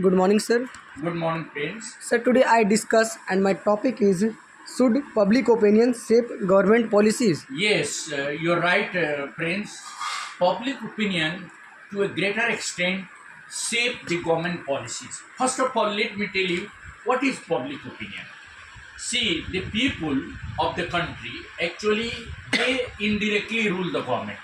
Good morning, sir. Good morning, friends. Sir, today I discuss and my topic is should public opinion shape government policies? Yes, you're right, Prince. Public opinion, to a greater extent, shape the government policies. First of all, let me tell you what is public opinion. See, the people of the country actually they indirectly rule the government.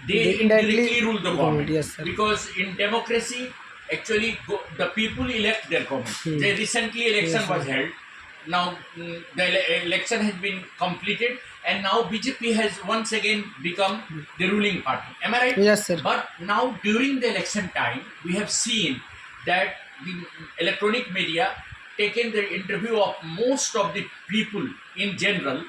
They They indirectly indirectly rule the government, government yes, sir. because in democracy, actually the people elect their government. The recently election Yes, was sir. held. Now the election has been completed, and now BJP has once again become the ruling party. Am I right? Yes, sir. But now during the election time, we have seen that the electronic media taken the interview of most of the people in general,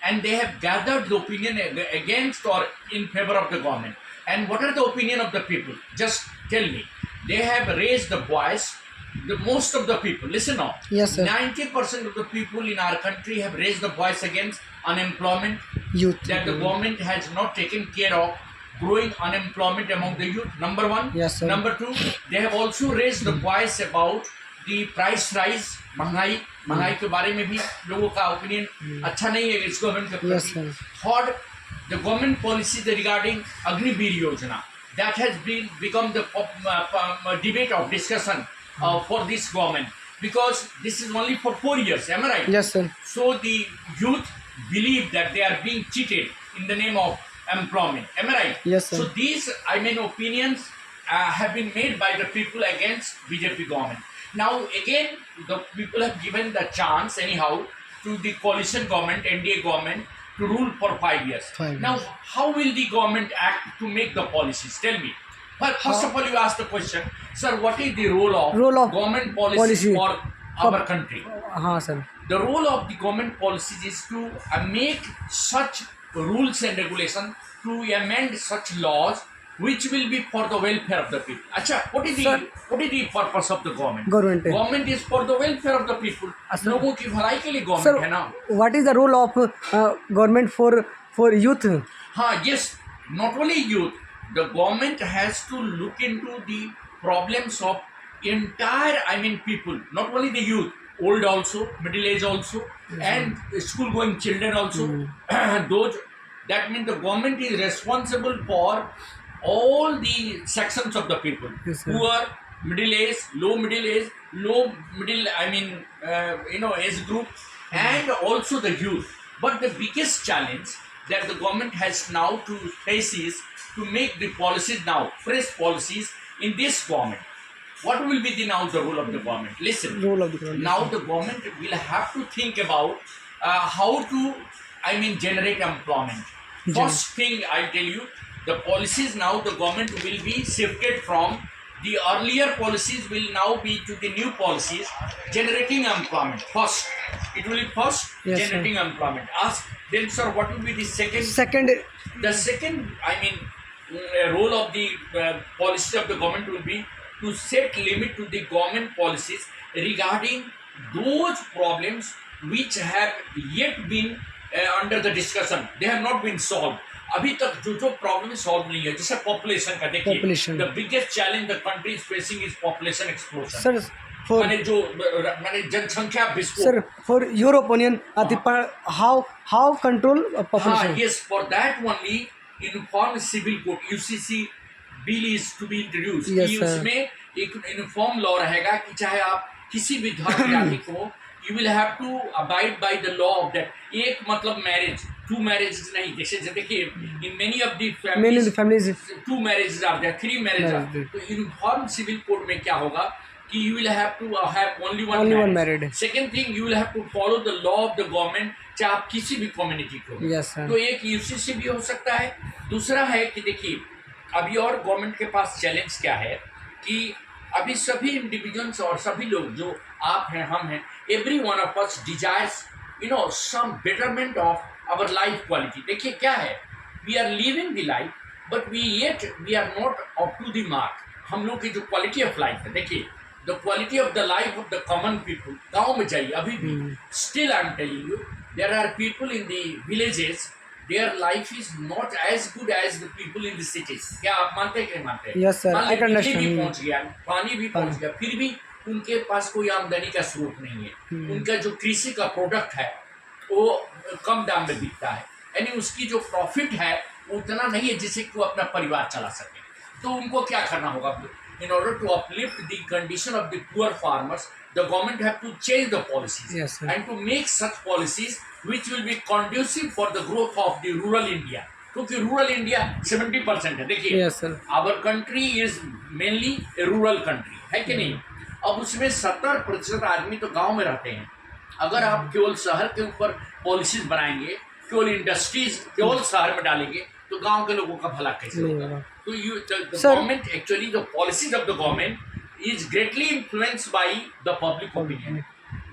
and they have gathered the opinion against or in favor of the government. And what are the opinion of the people? Just tell me. They have raised the voice. The most of the people, listen now. Yes, sir. 90% of the people in our country have raised the voice against unemployment, Youth. that the government has not taken care of growing unemployment among the youth. Number one. Yes, sir. Number two, they have also raised the voice about the price rise, महंगाई के बारे में भी लोगों का opinion अच्छा नहीं है इस गवर्नमेंट के Yes, प्रति. sir. Third, the government policies regarding Agniveer Yojana, that has been become the debate of discussion for this government, because this is only for 4 years. Am I right? Yes, sir. So the youth believe that they are being cheated in the name of employment. Am I right? Yes, sir. So these, opinions have been made by the people against BJP government. Now again, the people have given the chance anyhow to the coalition government, NDA government, to rule for 5 years. 5 Now, years. how will the government act to make the policies? Tell me. But first of all, you ask the question, sir, what is the role of government policies policy for for- our country? हाँ sir. The role of the government policies is to make such rules and regulations, to amend such laws which will be for the welfare of the people. Acha, what is Sir. the purpose of the government? Government. Government is for the welfare of the people. Sir. लोगों की भलाई के लिए Sir, government है ना. what is the role of government for youth? हाँ, yes, not only youth, the government has to look into the problems of entire, people, not only the youth, old also, middle age also, and school going children also. Those, that means the government is responsible for all the sections of the people, Yes, sir. poor, middle age, low middle, age group, and also the youth. But the biggest challenge that the government has now to face is to make the policies now, fresh policies in this government. What will be the role of the government? Listen, Role of the government. now the government will have to think about how to, generate employment. First thing I tell you, the policies now the government will be shifted from the earlier policies will now be to the new policies generating employment. First, it will be first Yes, sir. generating employment. Ask then, sir, what will be the second? Second. The second, role of the policy of the government will be to set limit to the government policies regarding those problems which have yet been under the discussion. They have not been solved. अभी तक जो problem solve नहीं है, जैसे population का देखिए, Population. The biggest challenge the country is facing is population explosion. Sir, for माने जनसंख्या विस्फोट. sir, for your opinion, how control population? हाँ, yes, for that only uniform civil code UCC bill is to be introduced. Yes, कि sir. उसमें एक uniform law रहेगा कि चाहे आप किसी भी धर्म जाति को, you will have to abide by the law of that. एक मतलब मैरिज, टू मैरिजेस नहीं. जैसे देखिए, in many of the Many of the families. two marriages are there, three marriages are there. Marriage. तो यूनिफॉर्म सिविल कोड में क्या होगा कि you will have to have only one Only one marriage. married. Second thing, you will have to follow the law of the government, चाहे आप किसी भी community को. Yes, sir. तो एक यूसीसी भी हो सकता है. दूसरा है कि देखिए, अभी और गवर्नमेंट के पास चैलेंज क्या है कि अभी सभी इंडिविजुअल्स और सभी लोग जो आप हैं, हम हैं, every one of us desires some betterment of our life quality. देखिए क्या है, we are living the life but we are not up to the mark. हम लोग की जो क्वालिटी ऑफ लाइफ है, देखिए the quality of the life of the common people, गाँव में जाइए अभी भी, still I am telling you, there are people in the villages their life is not as good as the people in the cities. क्या आप मानते हैं कि नहीं मानते हैं? Yes, sir. मान I लीजिए can बिजली भी understand. पहुंच गया, पानी भी पहुंच गया, फिर भी उनके पास कोई आमदनी का स्रोत नहीं है। उनका जो कृषि का प्रोडक्ट है वो कम दाम में बिकता है, यानी उसकी जो प्रॉफिट है वो उतना नहीं है जिससे कि वो अपना परिवार चला सके। तो उनको क्या करना होगा? In order to uplift the condition of the poor farmers, the government have to change the policies. Yes, sir. And to make such policies which will be conducive for the growth of the rural India. क्योंकि rural India 70% है। देखिए, Yes, sir. Our country is mainly a rural country, है कि नहीं? अब उसमें 70% आदमी तो गांव में रहते हैं। अगर आप केवल शहर के ऊपर पॉलिसीज बनाएंगे, केवल इंडस्ट्रीज केवल शहर में डालेंगे, तो गांव के लोगों का भला कैसे नहीं होगा? होगा। तो the Sir- government, actually the policies of the government is greatly influenced by the public opinion.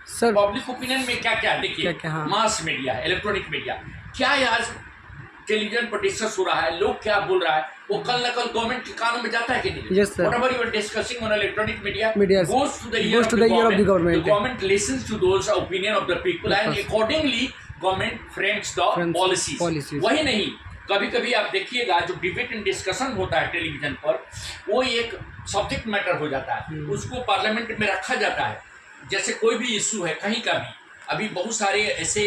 Sir public opinion में क्या क्या देखिए, क्या-क्या, हाँ। मास मीडिया, इलेक्ट्रॉनिक मीडिया, क्या आज टेलीविजन पर डिस्कस हो रहा है, लोग क्या बोल रहा है, वो कल न कल गवर्नमेंट के कानों में जाता है कि नहीं? Yes, sir. Whatever you are discussing on electronic media Media goes to the ear goes of to the the ear of the government. The government listens to those opinion of the people and Yes. accordingly government frames the Frames policies. policies. वही नहीं, कभी कभी आप देखिएगा जो debate and discussion होता है television पर, वो एक सब्जेक्ट मैटर हो जाता है, उसको पार्लियामेंट में रखा जाता है। जैसे कोई भी इशू है कहीं का भी, अभी बहुत सारे ऐसे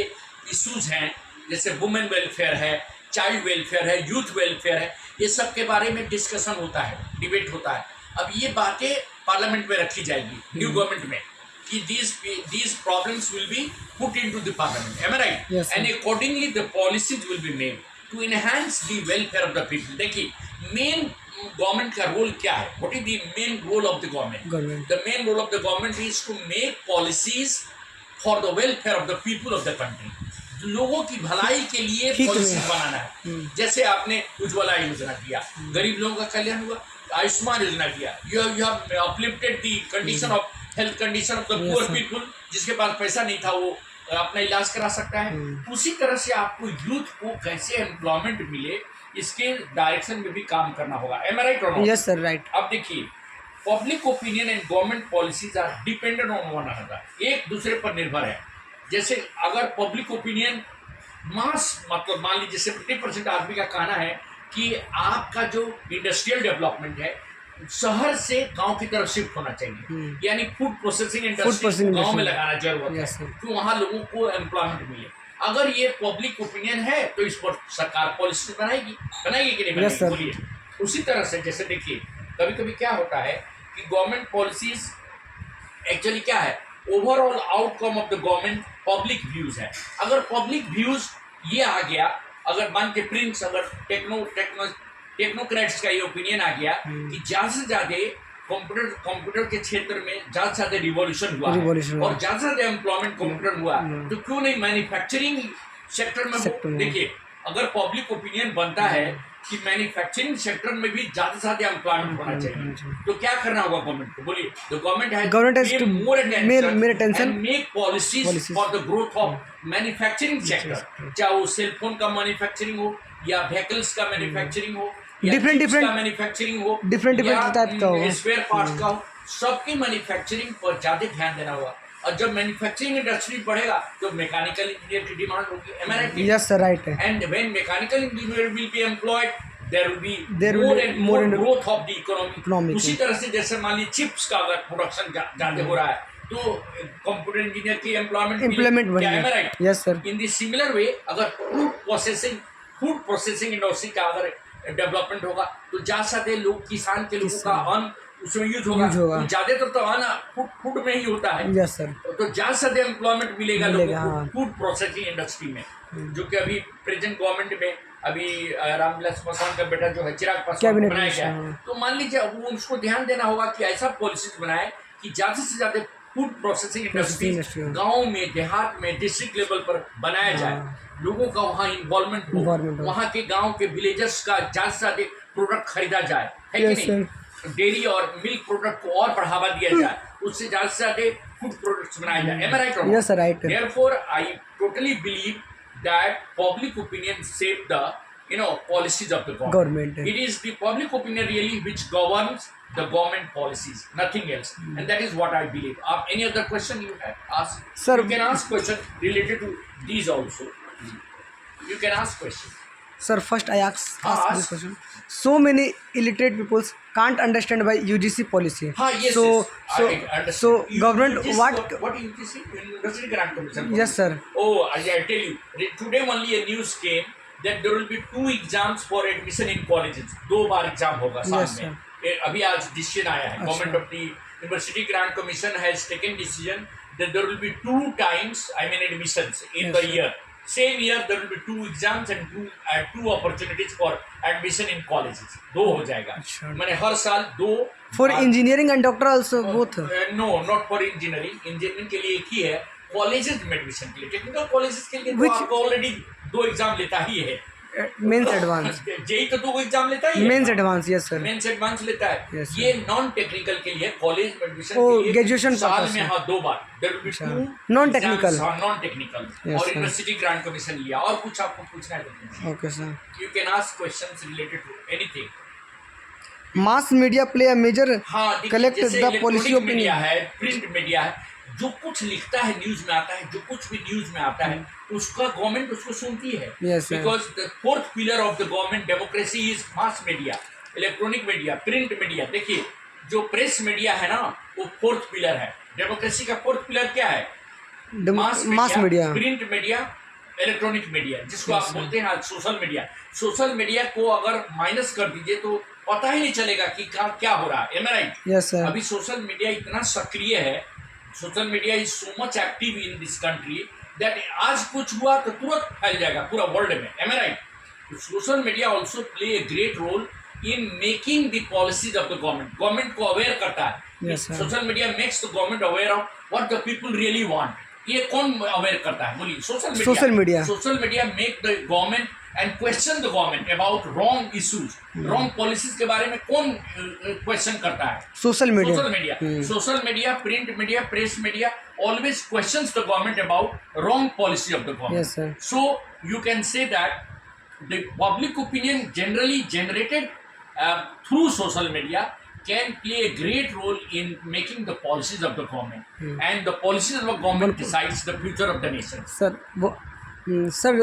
इश्यूज हैं जैसे वुमेन वेलफेयर है, चाइल्ड वेलफेयर है, यूथ वेलफेयर है, ये सब के बारे में डिस्कशन होता है, डिबेट होता है। अब ये बातें पार्लियामेंट में रखी जाएगी न्यू गवर्नमेंट में कि these problems will be put into the parliament. Am I right? Yes, sir. And accordingly the policies will be made to enhance the welfare of the people. देखिए, मेन गवर्नमेंट का role क्या है? What is the main role of the government? Government. The main role of the government is to make policies for the welfare of the people of the country. लोगों की भलाई के लिए ठीक policy में। बनाना है। जैसे आपने उज्ज्वला योजना किया, गरीब लोगों का कल्याण हुआ, आयुष्मान योजना किया, you have uplifted the condition of health condition of the Yes, poor sir. people, जिसके पास पैसा नहीं था वो अपना इलाज करा सकता है। उसी तरह से आपको यूथ को कैसे एम्प्लॉयमेंट मिले, इसके डायरेक्शन में भी काम करना होगा। Am I right or not? Yes sir right. अब देखिए, public opinion and government policies are dependent on one another, एक दूसरे पर निर्भर है। जैसे अगर पब्लिक ओपिनियन मास, मतलब मान लीजिए 70% आदमी का कहना है कि आपका जो इंडस्ट्रियल डेवलपमेंट है शहर से गांव की तरफ शिफ्ट होना चाहिए, यानी फूड प्रोसेसिंग इंडस्ट्री processing गांव में industry. लगाना जरूरत Yes, है sir. कि वहाँ लोगों को एम्प्लॉयमेंट मिले। अगर ये पब्लिक ओपिनियन है तो इस पर सरकार पॉलिसी बनाएगी कि नहीं बनाएगी? Yes, sir. बोलिए। उसी तरह से जैसे देखिए, कभी कभी क्या होता है कि गवर्नमेंट पॉलिसीज एक्चुअली क्या है, overall outcome of the government public views है। अगर पब्लिक व्यूज ये आ गया, अगर मान के प्रिंस, अगर टेक्नोक्रेट्स का ये ओपिनियन आ गया कि ज़्यादा से ज़्यादा कंप्यूटर के क्षेत्र में ज़्यादा से ज़्यादा रिवॉल्यूशन हुआ है और ज़्यादा से ज़्यादा एम्प्लॉयमेंट कंप्यूटर हुआ, तो क्यों नहीं मैन्युफैक्चरिंग सेक्टर में देखिए, अगर पब्लिक ओपिनियन बनता है कि मैन्युफैक्चरिंग सेक्टर में भी ज़्यादा से ज़्यादा एम्प्लॉयमेंट होना चाहिए, तो क्या करना होगा गवर्नमेंट को? बोलिए। The Government has government to more more attention and make policies for the growth of manufacturing sector, चाहे वो सेलफोन का मैन्युफैक्चरिंग हो या व्हीकल्स का मैन्युफैक्चरिंग हो या Different chips का मैन्युफैक्चरिंग हो, different type का हो, स्पेयर पार्ट्स का हो, सबकी मैन्युफैक्चरिंग पर ज़्यादा ध्यान देना होगा। और जब मैन्युफैक्चरिंग इंडस्ट्री बढ़ेगा तो मैकेनिकल इंजीनियर की डिमांड होगी। Am I right? Yes sir right है। And when mechanical engineer will be employed, there will be There will more be and more more and growth of the economy. economic. उसी तरह से जैसे मान लीजिए chips का अगर प्रोडक्शन ज़्यादा हो रहा है तो कंप्यूटर इंजीनियर की एम्प्लॉयमेंट बढ़ेगा। Right? Yes sir. In the similar way अगर फूड प्रोसेसिंग इंडस्ट्री का अगर डेवलपमेंट होगा तो ज़्यादा से ज़्यादा लोग, किसान के लोगों का अन्न उसमें यूज होगा। ज़्यादातर तो अन्न फूड में ही होता है। Yes sir. तो ज़्यादा से ज़्यादा एम्प्लॉयमेंट मिलेगा लोगों को हाँ। फूड प्रोसेसिंग इंडस्ट्री में, जो कि अभी प्रेजेंट गवर्नमेंट में अभी रामविलास पासवान का बेटा जो है चिराग पासवान को बनाया गया है। तो मान लीजिए अब वो उसको ध्यान देना होगा कि ऐसा पॉलिसीज बनाए कि ज़्यादा से ज़्यादा फूड प्रोसेसिंग इंडस्ट्री गाँव में, देहात में, डिस्ट्रिक्ट लेवल पर बनाया जाए, लोगों का वहाँ इन्वॉल्वमेंट हो, वहाँ के गाँव के विलेजर्स का ज़्यादा से ज़्यादा प्रोडक्ट खरीदा जाए, है कि नहीं? डेयरी और मिल्क प्रोडक्ट को और बढ़ावा दिया जाए, उससे ज़्यादा से ज़्यादा फूड प्रोडक्ट्स बनाए जाए। Am I right or not? Yes, sir, right. Therefore, I totally believe that public opinion shape the policies of the government. It is the public opinion really which governs the government policies, nothing else, and that is what I believe. Any other question you have asked? Sir, you can ask question related to these also. You can ask questions. Sir, first I ask Ask. this question. So many illiterate people can't understand by UGC policy. Yes, so yes. I so understand. so government What UGC? University Grant Commission. Yes, sir. Oh, I tell you. Today only a news came that there will be 2 exams for admission in colleges. 2 bar exam होगा साल Yes, में. sir. अभी आज decision आया है. Government of the University Grant Commission has taken decision that there will be 2 times, admissions in Yes, the sir. year. Same year there will be 2 exams and 2 opportunities for admission in colleges. 2 हो जाएगा. अच्छा. मैंने हर साल 2 For engineering and doctor also both. No not for engineering. Engineering के लिए एक ही है. Colleges में एडमिशन के लिए, टेक्निकल कॉलेजेस के लिए तो Which- आपको ऑलरेडी 2 एग्जाम लेता ही है. Mains advance. जेई तो 2 एग्जाम लेता ही है. Mains advance, yes sir. Mains advance लेता है. Yes, sir. ये नॉन टेक्निकल के लिए कॉलेज में एडमिशन Oh, के लिए graduation साल purpose में से. 2 बार. देयर विल बी अच्छा. 2 Non-technical. Non technical. Yes, और sir. यूनिवर्सिटी ग्रांट कमीशन लिया. और कुछ आपको पूछना है तो Okay, sir. You can ask questions related to anything. Mass media play a major हाँ, देखिए, collect जैसे the policy electronic media opinion. है, प्रिंट मीडिया है, जो कुछ लिखता है न्यूज में आता है, जो कुछ भी न्यूज में आता है उसका गवर्नमेंट उसको सुनती है. Yes, sir. Because the 4th pillar of the government democracy is mass media. Electronic media, print media. देखिए जो प्रेस मीडिया है ना वो 4th पिलर है. डेमोक्रेसी का 4th पिलर क्या है? Mass media. Print media, electronic media, जिसको आप बोलते हैं सोशल मीडिया. सोशल मीडिया को अगर माइनस कर दीजिए तो पता ही नहीं चलेगा कि क्या हो रहा है. M I right? Yes, sir. अभी सोशल मीडिया इतना सक्रिय है. Social media is so much active in this country that आज कुछ हुआ तो तुरंत फैल जाएगा पूरा वर्ल्ड में. Am I right? Social media also play a great role in making the policies of the government. Government को अवेयर करता है. Yes, sir. Social media makes the government aware of what the people really want. ये कौन aware करता है बोलिए? Social media. Social media make the government and question the government about wrong issues, wrong policies के बारे में कौन question करता है? Social media. Social media. Social media, print media, press media always questions the government about wrong policy of the government. Yes, sir. So you can say that the public opinion generally generated through social media can play a great role in making the policies of the government. And the policies of the government decides the future of the nation. Sir,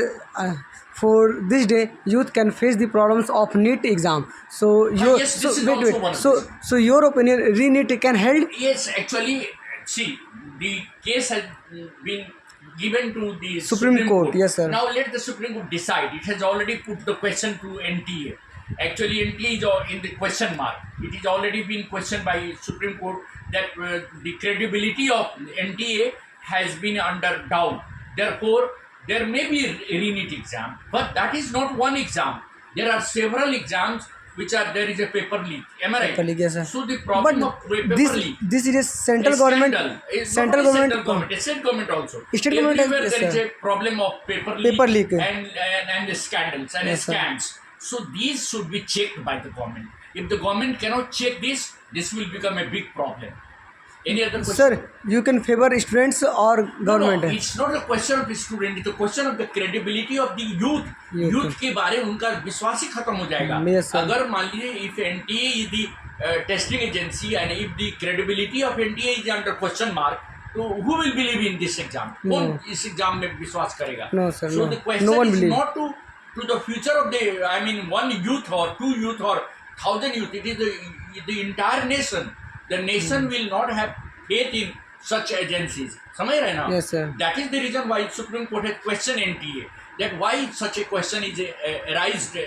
for this day, youth can face the problems of NEET exam. So your yes, this is also one of so your opinion, re-NEET can help. Yes, actually, see, the case has been given to the Supreme Court. Yes, sir. Now let the Supreme Court decide. It has already put the question to NTA. Actually, NTA is in the question mark. It is already been questioned by Supreme Court that the credibility of NTA has been under doubt. Therefore, there may be a re-NEET exam, but that is not one exam. There are several exams which are there is a paper leak. Am I right? Paper leak, yes, sir. So the problem But of paper leak. this is a central government. Central government, state government also. State government, everywhere yes, there is sir. a problem of paper leak, and the scandals and Yes, sir. scams. So these should be checked by the government. If the government cannot check this will become a big problem. Any other question? Sir, you can favor students or government. No, it's not a question of the student. It's a question of the credibility of the youth. Youth के बारे में उनका विश्वास ही खत्म हो जाएगा. Yes, sir. अगर मान लीजिए if NTA is the testing agency and if the credibility of NTA is under question mark, तो who will believe in this exam? कौन इस एग्जाम में विश्वास करेगा? No, sir. So no. the question No one is believe. not to the future of the one youth or 2 youth or 1,000 youth. It is the entire nation. The nation will not have faith in such agencies. समझ रहे हैं ना? Yes, sir. That is the reason why Supreme Court has questioned NTA. That why such a question is arised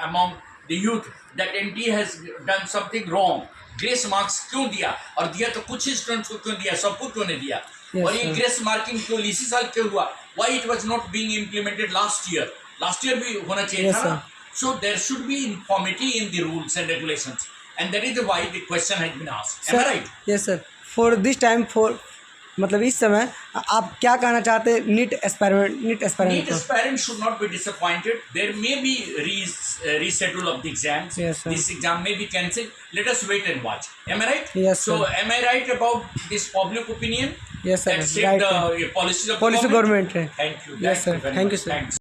among the youth. That NTA has done something wrong. Grace marks क्यों दिया? और दिया तो कुछ ही स्टूडेंट्स को क्यों दिया? सबको क्यों नहीं दिया? Yes, और ये sir. ग्रेस मार्किंग क्यों इसी साल क्यों हुआ? Why it was not being implemented last year? Last year भी होना चाहिए Yes, था ना? sir. So there should be uniformity in the rules and regulations. And that is why the question has been asked. Am I right? Yes, sir. For this time, मतलब इस समय आप क्या कहना चाहते हैं नीट एक्सपेरिमेंट NEET को? aspirants should not be disappointed. There may be reschedule of the exams. Yes, sir. This exam may be cancelled. Let us wait and watch. Am I right? Yes, So sir. am I right about this public opinion? Yes, sir. That shape Right. the policies of Policy the government? government. Thank you. Yes, sir. Thank you, sir. Thanks.